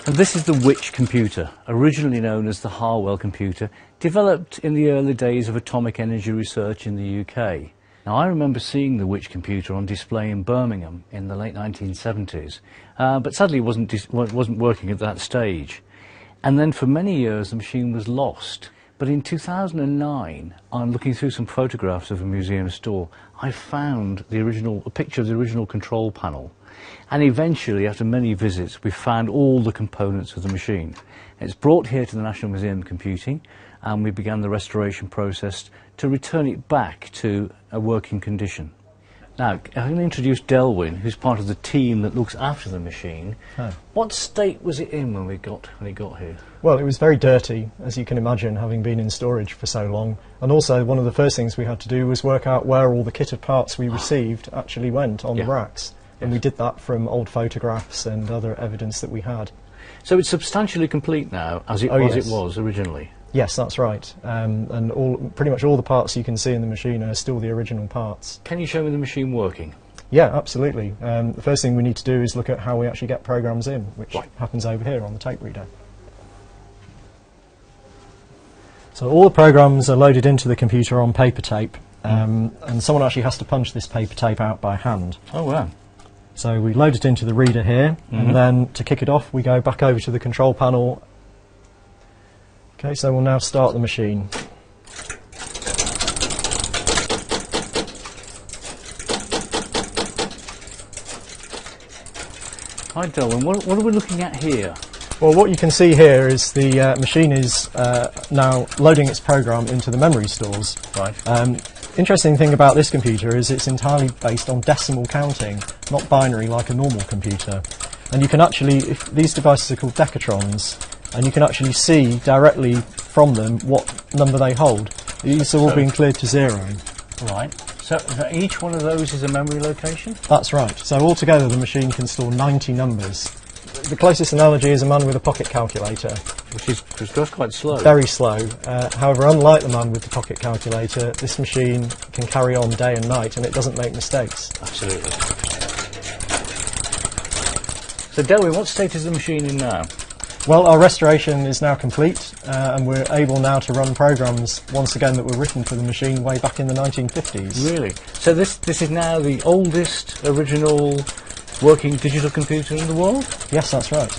And this is the Witch computer, originally known as the Harwell computer, developed in the early days of atomic energy research in the UK. Now, I remember seeing the Witch computer on display in Birmingham in the late 1970s, but sadly it wasn't working at that stage. And then for many years the machine was lost. But in 2009, I'm looking through some photographs of a museum store, I found a picture of the original control panel. And eventually, after many visits, we found all the components of the machine. It's brought here to the National Museum of Computing, and we began the restoration process to return it back to a working condition. Now, I'm going to introduce Delwyn, who's part of the team that looks after the machine. Hi. What state was it in when it got here? Well, it was very dirty, as you can imagine, having been in storage for so long. And also, one of the first things we had to do was work out where all the kitted parts we received actually went on the racks. And we did that from old photographs and other evidence that we had. So it's substantially complete now, as it was originally? Yes, that's right. And pretty much all the parts you can see in the machine are still the original parts. Can you show me the machine working? Yeah, absolutely. The first thing we need to do is look at how we actually get programs in, which happens over here on the tape reader. So all the programs are loaded into the computer on paper tape, and someone actually has to punch this paper tape out by hand. Oh, wow. So we load it into the reader here, and then to kick it off we go back over to the control panel. Okay, so we'll now start the machine. Hi Delwyn, what are we looking at here? Well, what you can see here is the machine is now loading its program into the memory stores. Right. Interesting thing about this computer is it's entirely based on decimal counting, not binary like a normal computer. And you can actually, these devices are called decatrons, and you can actually see directly from them what number they hold. These are all being cleared to 0. Right. So each one of those is a memory location? That's right. So altogether the machine can store 90 numbers. The closest analogy is a man with a pocket calculator. Which goes quite slow. Very slow. However, unlike the man with the pocket calculator, this machine can carry on day and night and it doesn't make mistakes. Absolutely. So Delwyn, what state is the machine in now? Well, our restoration is now complete and we're able now to run programs once again that were written for the machine way back in the 1950s. Really? So this is now the oldest original working digital computer in the world? Yes, that's right.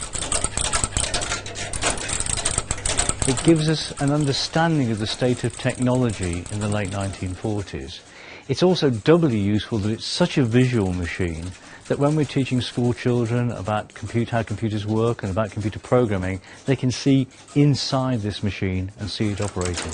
It gives us an understanding of the state of technology in the late 1940s. It's also doubly useful that it's such a visual machine that when we're teaching school children about how computers work and about computer programming, they can see inside this machine and see it operating.